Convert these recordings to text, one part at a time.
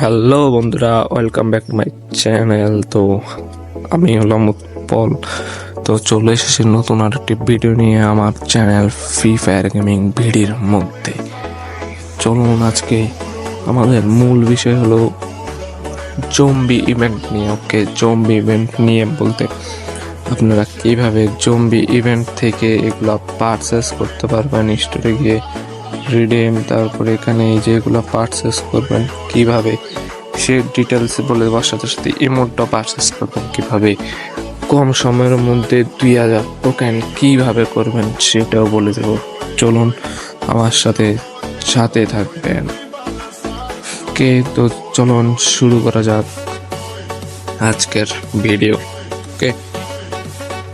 Hello বন্ধুরা, welcome back to my channel. তো আমি হলাম উৎপল। তো চলে এসেছি নতুন আরেকটি ভিডিও নিয়ে আমার চ্যানেল ফ্রি ফায়ার গেমিং ভিডিওর মধ্যে। চলুন আজকে আমাদের মূল বিষয় হলো জম্বি ইভেন্ট নিয়ে। ওকে, জম্বি ইভেন্ট নিয়ে বলতে আপনারা কিভাবে জম্বি ইভেন্ট থেকে এগুলো পারচেস করতে পারবেন স্টোরে গিয়ে রিডেম, তারপরে এখানে এই যে এগুলো পারচেস করবেন কিভাবে সে ডিটেলস বলে দেওয়ার সাথে সাথে ইমোটটা পারচেস করবেন কিভাবে, কম সময়ের মধ্যে 2000 টোকেন কিভাবে করবেন সেটাও বলে দেব। চলুন আমার সাথে সাথে থাকবেন। ওকে, তো চলুন শুরু করা যাক আজকের ভিডিও। ওকে,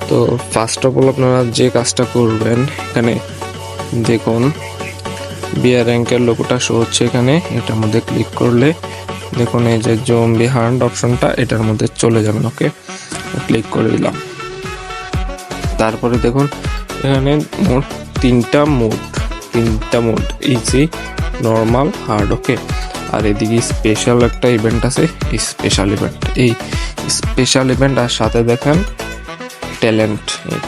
তো ফার্স্ট অফ অল আপনারা যে কাজটা করবেন, এখানে দেখুন বিয়ার র্যাঙ্কের লোগোটা শো হচ্ছে এখানে, এটার মধ্যে ক্লিক করলে দেখুন এই যে জম্বি হান্ট অপশনটা এটার মধ্যে চলে যাবেন। ওকে, ক্লিক করে দিলাম। তারপরে দেখুন এখানে মোট তিনটা মোড, ইজি, নর্মাল, হার্ড। ওকে, আর এদিকে স্পেশাল একটা ইভেন্ট আছে, স্পেশাল ইভেন্ট। এই স্পেশাল ইভেন্ট আর সাথে দেখেন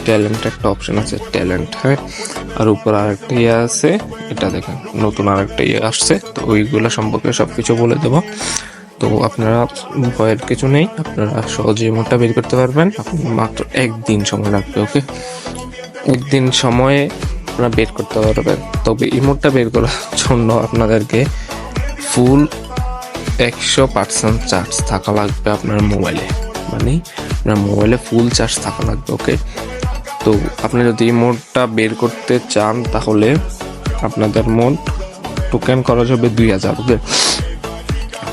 ট্যালেন্ট একটা অপশন আছে, ট্যালেন্ট। হ্যাঁ, আর উপর আরেকটা ইয়ে আছে, এটা দেখেন নতুন আরেকটা ইয়ে আসছে। তো ওইগুলো সম্পর্কে সবকিছু বলে দেবো। তো আপনারা ভয়ের কিছু নেই, আপনারা সহজে ইমোটটা বের করতে পারবেন। আপনি মাত্র একদিন সময় লাগবে। ওকে, একদিন সময়ে আপনারা বের করতে পারবেন। তবে ইমোটটা বের করার জন্য আপনাদেরকে ফুল 100% চার্জ থাকা লাগবে আপনার মোবাইলে, মানে আপনার মোবাইলে ফুল চার্জ থাকা লাগবে। ওকে, তো আপনি যদি ইমোটটা বের করতে চান তাহলে আপনাদের মোট টোকেন খরচ হবে 2000। ওকে,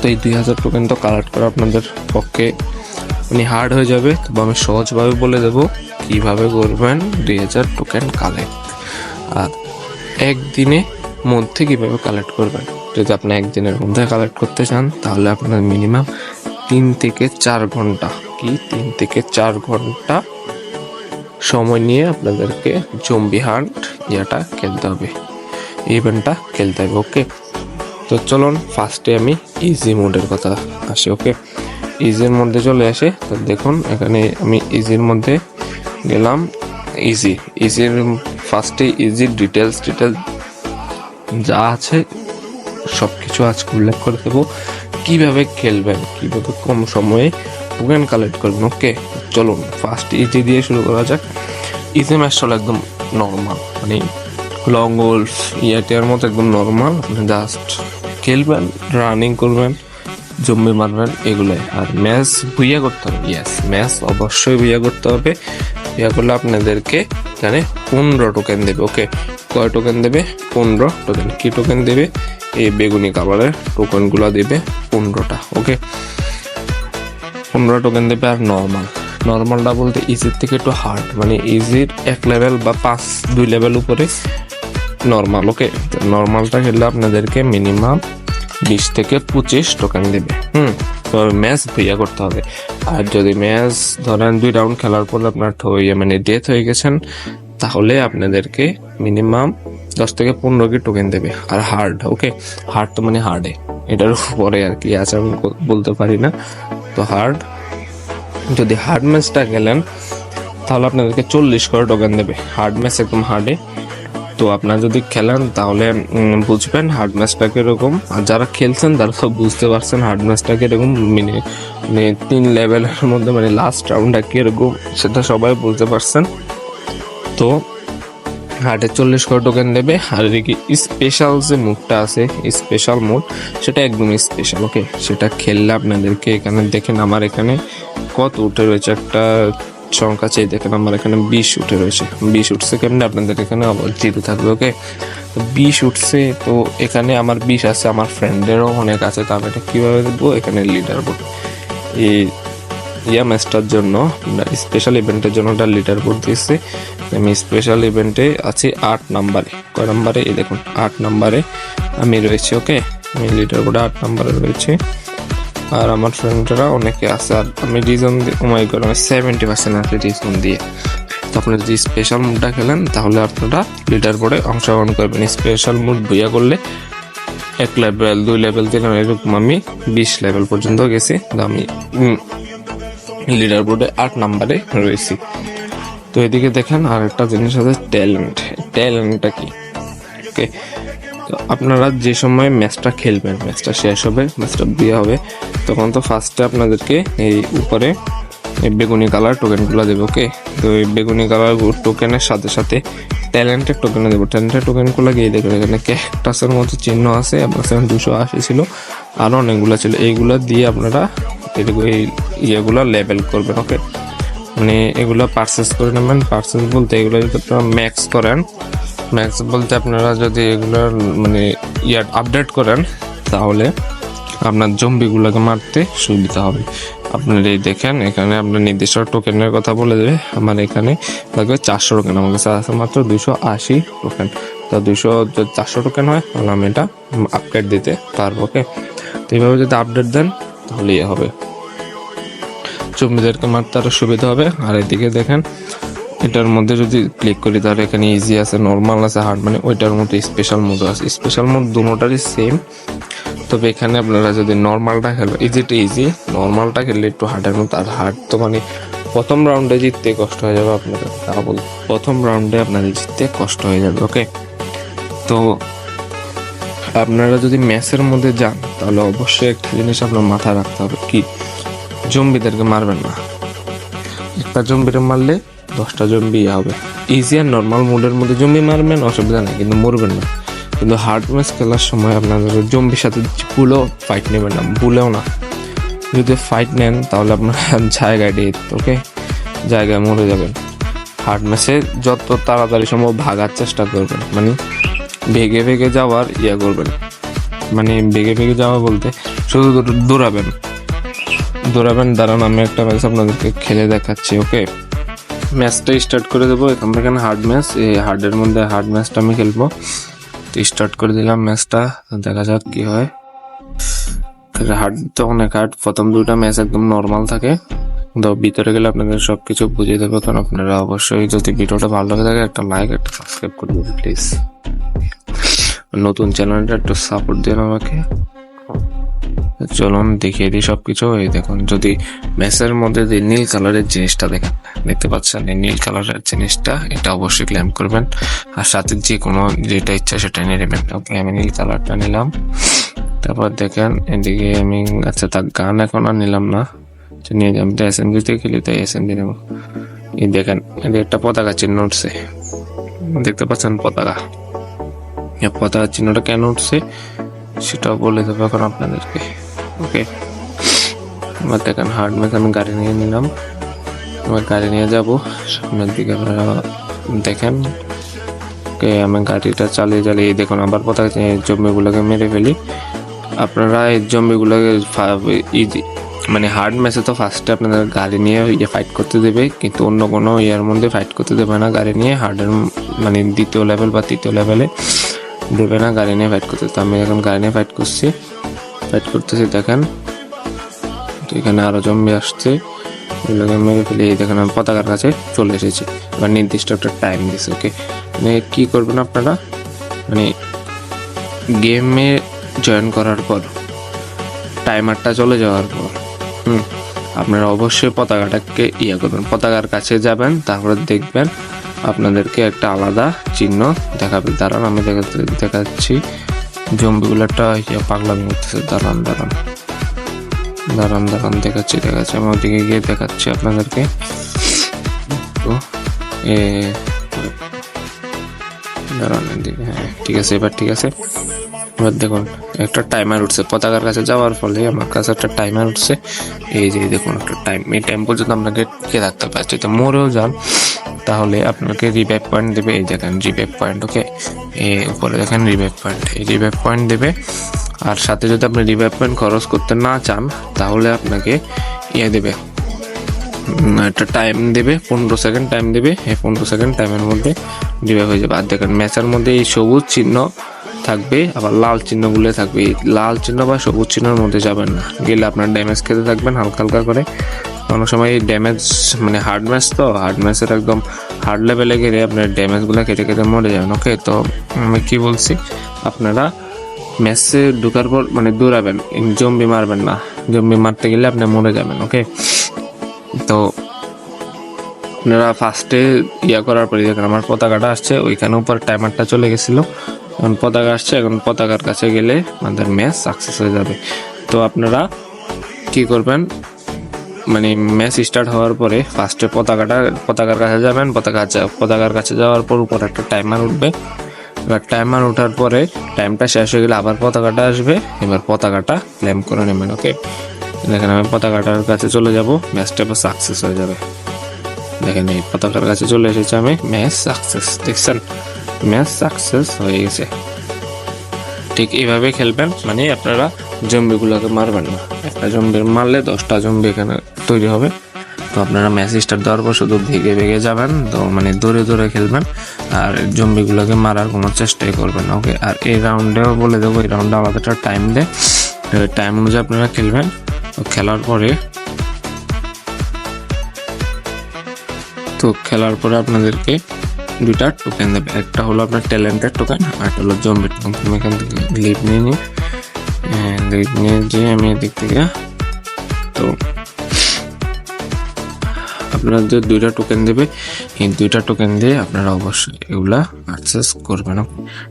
তো এই 2000 টোকেন তো কালেক্ট করা আপনাদের পক্ষে মানে হার্ড হয়ে যাবে। তবে আমি সহজভাবে বলে দেবো কিভাবে করবেন 2000 টোকেন কালেক্ট, আর একদিনে মধ্যে কিভাবে কালেক্ট করবেন। যদি আপনি একদিনের মধ্যে কালেক্ট করতে চান তাহলে আপনার মিনিমাম 3 থেকে 4 ঘন্টা সময় নিয়ে আপনাদেরকে জম্বি হান্ট খেলতে হবে, ইভেন্টটা খেলতে হবে। ওকে, তো চলুন ফার্স্টে আমি ইজি মোডের কথা আসি। ওকে, ইজির মধ্যে চলে আসে। তো দেখুন এখানে আমি ইজির মধ্যে গেলাম। ইজির ফার্স্টে ইজির ডিটেলস যা আছে সব কিছু আজকে উল্লেখ করে দেবো, কিভাবে খেলবেন, কিভাবে কম সময়ে টোকেন কালেক্ট করবেন। ওকে, চলুন ফার্স্ট ইজি দিয়ে শুরু করা যাক। ইজি ম্যাচ হলো একদম নর্মাল, মানে লং গোলফ ইয়াটিয়ার মতো একদম নর্মাল। আপনি জাস্ট খেলবেন, রানিং করবেন, জম্বি মারবেন, এগুলোই। আর ম্যাচ ভুইয়া করতে হবে। ইয়েস, ম্যাচ অবশ্যই ভুইয়া করতে হবে। ভুইয়া করলে আপনাদেরকে এখানে 15 টোকেন দেবে। ওকে, কয় টোকেন দেবে? 15 টোকেন। কি টোকেন দেবে? এই বেগুনি কালারের টোকেনগুলো দেবে 15টা। ওকে, 15 টোকেন দেবে। আর নর্মালটা বলতে ইজির থেকে একটু হার্ড, মানে ইজির 1 লেভেল বা 2 লেভেল উপরে নর্মাল। ওকে, নর্মালটা খেললে আপনাদেরকে মিনিমাম 20 থেকে 25 টোকেন দেবে। তো ম্যাচ ভুইয়া করতে হবে। আর যদি ম্যাচ ধরেন 2 রাউন্ড খেলার পর আপনার মানে ডেথ হয়ে গেছেন তাহলে আপনাদেরকে মিনিমাম 10 থেকে 15 টোকেন দেবে। আর হার্ড, ওকে, হার্ড তো মানে হার্ডে, এটার উপরে আর কি আছে আমি বলতে পারি না। তো যদি হার্ড ম্যাচটা খেলেন তাহলে আপনাদেরকে 40 করে টোকেন দেবে। হার্ড ম্যাচ একদম হার্ডে। তো আপনারা যদি খেলেন তাহলে বুঝবেন হার্ড ম্যাচটা কিরকম। আর যারা খেলছেন তারা সব বুঝতে পারছেন হার্ড ম্যাচটা কিরকম, মানে 3 লেভেলের মধ্যে মানে লাস্ট রাউন্ডটা কিরকম সেটা সবাই বুঝতে পারছেন। তো হার্ডে 40 করে টোকেন দেবে। আর এদিকে স্পেশাল যে মুডটা আছে, স্পেশাল মুড, সেটা একদম স্পেশাল। ওকে, সেটা খেললে আপনাদেরকে এখানে দেখেন আমার এখানে কত উঠে রয়েছে, একটা সংখ্যা চেয়ে দেখেন আমার এখানে 20 উঠে রয়েছে। 20 উঠছে কেমনি, আপনাদের এখানে আবার 0 থাকবে। ওকে, 20 উঠছে। তো এখানে আমার 20 আছে, আমার ফ্রেন্ডেরও অনেক আছে। তো আমি এটা কীভাবে দেবো? এখানে লিডার বোর্ড, এই ম্যাচটার জন্য স্পেশাল ইভেন্টের জন্য একটা লিডার বোর্ড দিয়েছে। আমি স্পেশাল ইভেন্টে আছি 8 নাম্বারে। কয় নাম্বারে? এই দেখুন 8 নাম্বারে আমি রয়েছি। ওকে, আমি লিডার বোর্ডে 8 নাম্বারে রয়েছি। আর আমার ফ্রেন্ডরা অনেকে আছে। আর আমি রিজন আমি 70% আছে রিজন দিয়ে। তো আপনি যদি স্পেশাল মুডটা খেলেন তাহলে আপনারা লিডার বোর্ডে অংশগ্রহণ করবেন। স্পেশাল মুড ভুইয়া করলে 1 লেভেল 2 লেভেল 3 এরকম আমি 20 লেভেল পর্যন্ত গেছি। তো আমি লিডার বোর্ডে 8 নম্বরে রয়েছি। তো এদিকে দেখেন আর একটা জিনিস আছে, ট্যালেন্টটা কি? ওকে, তো আপনারা যে সময় ম্যাচটা খেলবেন, ম্যাচটা শেষ হবে, ম্যাচটা দিয়ে হবে, তখন তো ফার্স্টে আপনাদেরকে এই উপরে এই বেগুনি কালার টোকেনগুলো দেবে। ওকে, তো এই বেগুনি কালার টোকেনের সাথে সাথে ট্যালেন্টের টোকেনও দেবো। ট্যালেন্টের টোকেনগুলো গিয়ে দেখবেন এখানে ক্যাকটাসের মতো চিহ্ন আছে, আপনার 280 ছিল, আরও অনেকগুলো ছিল। এইগুলা দিয়ে আপনারা এই ইয়েগুলো লেভেল করবেন। ওকে, মানে এগুলো পারচেস করে নেবেন। পারচেস বলতে এগুলো যদি আপনারা ম্যাক্স করেন, ম্যাক্স বলতে আপনারা যদি এগুলো মানে আপডেট করেন, তাহলে আপনার জম্বিগুলোকে মারতে সুবিধা হবে। আপনার এই দেখেন এখানে আপনার নির্দিষ্ট টোকেনের কথা বলে দেবে। আমার এখানে লাগবে 400 টোকেন, আমার কাছে আছে মাত্র 280 টোকেন। তো 200 যদি 400 টোকেন হয় তাহলে আমি এটা আপডেট দিতে পারবো। ওকে, তো এইভাবে যদি আপডেট দেন তাহলে ইয়ে হবে, জম্বিদেরকে মারতে আরও সুবিধা হবে। আর এদিকে দেখেন এটার মধ্যে যদি ক্লিক করি তাহলে এখানে ইজি আছে, নর্মাল আছে, হার্ড, মানে ওইটার মধ্যে স্পেশাল মোডও আছে। স্পেশাল মোড দুটোটারই সেম, তবে এখানে আপনারা যদি নর্মালটা খেলবেন, ইজি, নর্মালটা খেললে একটু হার্ডের মতো। আর হার্ড তো মানে প্রথম রাউন্ডে জিততে কষ্ট হয়ে যাবে আপনাদের, তা বল প্রথম রাউন্ডে আপনাদের জিততে কষ্ট হয়ে যাবে। ওকে, তো আপনারা যদি ম্যাচের মধ্যে যান তাহলে অবশ্যই একটা জিনিস আপনার মাথায় রাখতে হবে, কি জম্বিদেরকে মারবেন না। একটা জম্বিরে মারলে 10টা জম্বি হবে। ইজি আর নর্মাল মোডের মধ্যে জম্বি মারবেন, অসুবিধা নেই, কিন্তু মরবেন না। কিন্তু হার্ড ম্যাচ খেলার সময় আপনাদের জম্বির সাথে ভুলেও ফাইট নেবেন না, ভুলেও না। যদি ফাইট নেন তাহলে আপনার জায়গায় ডেট, ওকে, জায়গায় মরে যাবেন। হার্ড ম্যাচে যত তাড়াতাড়ি সম্ভব ভাগার চেষ্টা করবেন, মানে ভেগে যাওয়ার করবেন, মানে ভেগে যাওয়া বলতে শুধু দৌড়াবেন। দাঁড়ান আমি একটা ম্যাচ আপনাদেরকে খেলে দেখাচ্ছি। ওকে, ম্যাচটা স্টার্ট করে দেবো। এখানে হার্ড ম্যাচ, এই হার্ডের মধ্যে হার্ড ম্যাচটা আমি খেলবো। তো স্টার্ট করে দিলাম ম্যাচটা, দেখা যাক কি হয়। হার্ড তো অনেক হার্ড, প্রথম 2টা ম্যাচ একদম নর্মাল থাকে, তো ভিতরে গেলে আপনাদের সবকিছু বুঝিয়ে দেবো। কারণ আপনারা অবশ্যই যদি ভিডিওটা ভালো লাগে থাকে একটা লাইক, একটা সাবস্ক্রাইব করে দেবেন প্লিজ। নতুন চ্যানেলটা একটু সাপোর্ট দিন আমাকে। চলুন দেখিয়ে দিই সবকিছু। এই দেখুন, যদি ম্যাচের মধ্যে যে নীল কালারের জিনিসটা দেখতে পাচ্ছেন, এই নীল কালারের জিনিসটা, এটা অবশ্যই ক্লেম করবেন। আর সাথে যে কোনো যেটা ইচ্ছা সেটা নিয়ে নেবেন। ওকে, আমি নীল কালারটা নিলাম। তারপর দেখেন এদিকে আমি, আচ্ছা তার গান এখন আর নিলাম না, নিয়ে আমি তো এসএমজি তে খেলি, তাই এসএমজি নেব। এই দেখেন এদিকে একটা পতাকা চিহ্ন উঠছে, দেখতে পাচ্ছেন পতাকা চিহ্নটা কেন উঠছে সেটাও বলে দেবো এখন আপনাদেরকে। ওকে, এবার দেখেন হার্ড ম্যাচ আমি গাড়ি নিয়ে নিলাম, আমার গাড়ি নিয়ে যাব সামনের দিকে। আপনারা দেখেন, ওকে, আমি গাড়িটা চালিয়ে দেখুন আবার পতাকা জম্বিগুলোকে মেরে ফেলি। আপনারা এই জম্বিগুলোকে মানে হার্ড ম্যাচে তো ফার্স্টে আপনাদের গাড়ি নিয়ে ফাইট করতে দেবে, কিন্তু অন্য কোনো ইয়ার মধ্যে ফাইট করতে দেবে না। গাড়ি নিয়ে হার্ডের মানে 2য় লেভেল বা 3য় লেভেলে দেবে না গাড়ি নিয়ে ফাইট করতে। তো আমি এখন গাড়ি নিয়ে ফাইট করতেছি। দেখেন তো এখানে আরো জম্বি আসছে, এগুলোকে মেরে ফেলে। এই দেখেন আমি পতাকার কাছে চলে এসেছি। এবার নির্দিষ্ট একটা টাইম দিচ্ছে। ওকে, মানে কি করবেন আপনারা, মানে গেমে জয়েন করার পর টাইমারটা চলে যাওয়ার পর আপনারা অবশ্যই পতাকাটাকে করবেন, পতাকার কাছে যাবেন, তারপরে দেখবেন আপনাদেরকে একটা আলাদা চিহ্ন দেখাবে। দাঁড়ান আমি দেখাচ্ছি, জম্বিগুলো একটা পাগলামি করতেছে। দাঁড়ান দেখাচ্ছি আমি ওদিকে গিয়ে দেখাচ্ছি আপনাদেরকে। তো দাঁড়ান এদিকে, হ্যাঁ ঠিক আছে, এবার ঠিক আছে। এবার দেখুন একটা টাইমার উঠছে, পতাকার কাছে যাওয়ার ফলে আমার কাছে একটা টাইমার উঠছে। এই যে দেখুন একটা টাইম, এই টাইম পর্যন্ত আপনাকে টিকে থাকতে পারছে। তো মরেও যান তাহলে আপনাকে রিভাইভ পয়েন্ট দেবে। এই দেখেন রিভাইভ পয়েন্ট, ওকে, উপরে দেখেন রিভাইভ পয়েন্ট, এই রিভাইভ পয়েন্ট দেবে। আর সাথে যদি আপনি রিভাইভ পয়েন্ট খরচ করতে না চান তাহলে আপনাকে দেবে, একটা টাইম দেবে, 15 সেকেন্ড টাইম দেবে। এই 15 সেকেন্ড টাইমের মধ্যে রিভাইভ হয়ে যাবে। আর দেখেন ম্যাচের মধ্যে এই সবুজ চিহ্ন থাকবে, আবার লাল চিহ্নগুলো থাকবে। এই লাল চিহ্ন বা সবুজ চিহ্নের মধ্যে যাবেন না, গেলে আপনার ড্যামেজ খেতে থাকবেন হালকা করে। অনেক সময় এই ড্যামেজ মানে হার্ড ম্যাচ, তো হার্ড ম্যাচের একদম হার্ড লেভেলে গেলে আপনার ড্যামেজগুলো কেটে মরে যাবেন। ওকে, তো আমি কি বলছি, আপনারা ম্যাচে ঢোকার পর মানে দৌড়াবেন, জম্বি মারবেন না। জম্বি মারতে গেলে আপনি মরে যাবেন। ওকে, তো আপনারা ফার্স্টে করার পরে দেখেন আমার পতাকাটা আসছে, ওইখানে উপর টাইমারটা চলে গেছিলো, এখন পতাকা আসছে, এখন পতাকার কাছে গেলে আমাদের ম্যাচ সাকসেস হয়ে যাবে। তো আপনারা কি করবেন, মানে ম্যাচ স্টার্ট হওয়ার পরে ফার্স্টে পতাকার কাছে যাবেন, পতাকার কাছে যাওয়ার পর উপর একটা টাইমার উঠবে। এবার টাইমার ওঠার পরে টাইমটা শেষ হয়ে গেলে আবার পতাকাটা আসবে, এবার পতাকাটা ক্লেম করে নেবেন। ওকে, দেখেন আমি পতাকাটার কাছে চলে যাব, ম্যাচটা এবার সাকসেস হয়ে যাবে। দেখেন এই পতাকার কাছে চলে এসেছে আমি, ম্যাচ সাকসেস, দেখছেন ম্যাচ সাকসেস হয়ে গেছে। ঠিক এইভাবে খেলবেন, মানে আপনারা জম্বিগুলোকে মারবেন না। একটা জম্বি মারলে 10টা জম্বি এখানে তৈরি হবে। তো আপনারা ম্যাচ স্টার্ট দেওয়ার পর শুধু ভেগে যাবেন, তো মানে দৌড়ে খেলবেন আর জম্বিগুলোকে মারার কোনো চেষ্টাই করবেন না। ওকে, আর এই রাউন্ডেও বলে দেবো, এই রাউন্ডে আমাদের একটা টাইম দেয়, টাইম অনুযায়ী আপনারা খেলবেন। খেলার পরে আপনাদেরকে 2টা টোকেন দেবে, একটা হলো আপনার ট্যালেন্টের টোকেন আর একটা হলো জম্বি টোকেন। তুমি এখান থেকে লিভ নিয়ে যে আমি এদিক থেকে, তো আপনাদের 2টা টোকেন দেবে, এই 2টা টোকেন দিয়ে আপনারা অবশ্যই এগুলা পারচেস করবেন।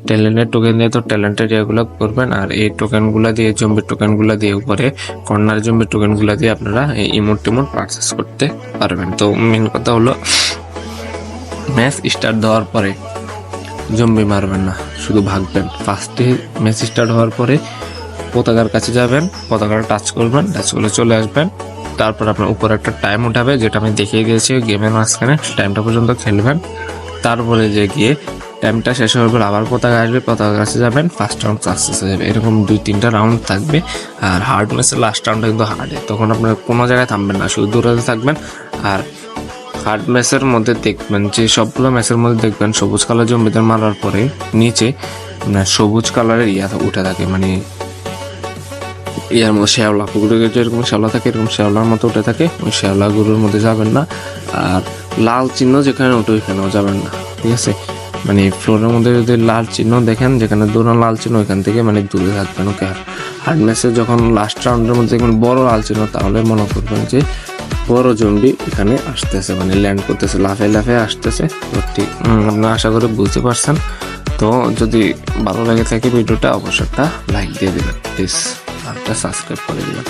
ট্যালেন্টের টোকেন দিয়ে তো ট্যালেন্টের এগুলো করবেন, আর এই টোকেনগুলো দিয়ে জম্বির টোকেনগুলো দিয়ে উপরে কর্নার জম্বির টোকেনগুলো দিয়ে আপনারা এই ইমোট পারচেস করতে পারবেন। তো মেন কথা হলো ম্যাচ স্টার্ট দেওয়ার পরে জম্বি মারবেন না, শুধু ভাগবেন। ফার্স্টে ম্যাচ স্টার্ট হওয়ার পরে পতাকার কাছে যাবেন, পতাকাটা টাচ করবেন, টাচ করে চলে আসবেন। তারপর আপনার উপরে একটা টাইম উঠাবে, যেটা আমি দেখিয়ে দিয়েছি গেমের মাঝখানে, টাইমটা পর্যন্ত খেলবেন। তারপরে যে গিয়ে টাইমটা শেষ হওয়ার পর আবার পতাকা আসবে, পতাকার কাছে যাবেন, ফার্স্ট রাউন্ড সাকসেস হয়ে যাবে। এরকম 2-3টা রাউন্ড থাকবে। আর হার্ড ম্যাচের লাস্ট রাউন্ডটা কিন্তু হার্ডে, তখন আপনার কোনো জায়গায় থামবেন না, শুধু দৌড়াতে থাকবেন। আর হার্ড ম্যাচের মধ্যে দেখবেন যে সবগুলো ম্যাচের মধ্যে দেখবেন সবুজ কালার জম্বিদের মারার পরে নিচে সবুজ কালারের উঠে থাকে, মানে মধ্যে শ্যাওলা, পুকুরে যেরকম শ্যাওলা থাকে এরকম শ্যাওলার মতো উঠে থাকে, ওই শ্যাওলা গুলোর মধ্যে যাবেন না। আর লাল চিহ্ন যেখানে ওঠে ওইখানেও যাবেন না, ঠিক আছে? মানে ফ্লোরের মধ্যে যদি লাল চিহ্ন দেখেন, যেখানে দৌড়ান লাল চিহ্ন, ওইখান থেকে মানে দূরে থাকবেন। ওকে, হার্ড ম্যাচে যখন লাস্ট রাউন্ডের মধ্যে দেখবেন বড় লাল চিহ্ন, তাহলে মনে করবেন যে বড় জম্বি এখানে আসতেছে, মানে ল্যান্ড করতেছে, লাফে আসতেছে। তো ঠিক আপনারা আশা করি বুঝতে পারছেন। তো যদি ভালো লাগে থাকে ভিডিওটা অবশ্যই একটা লাইক দিয়ে দেবেন প্লিজ, আর একটা সাবস্ক্রাইব করে দেবেন।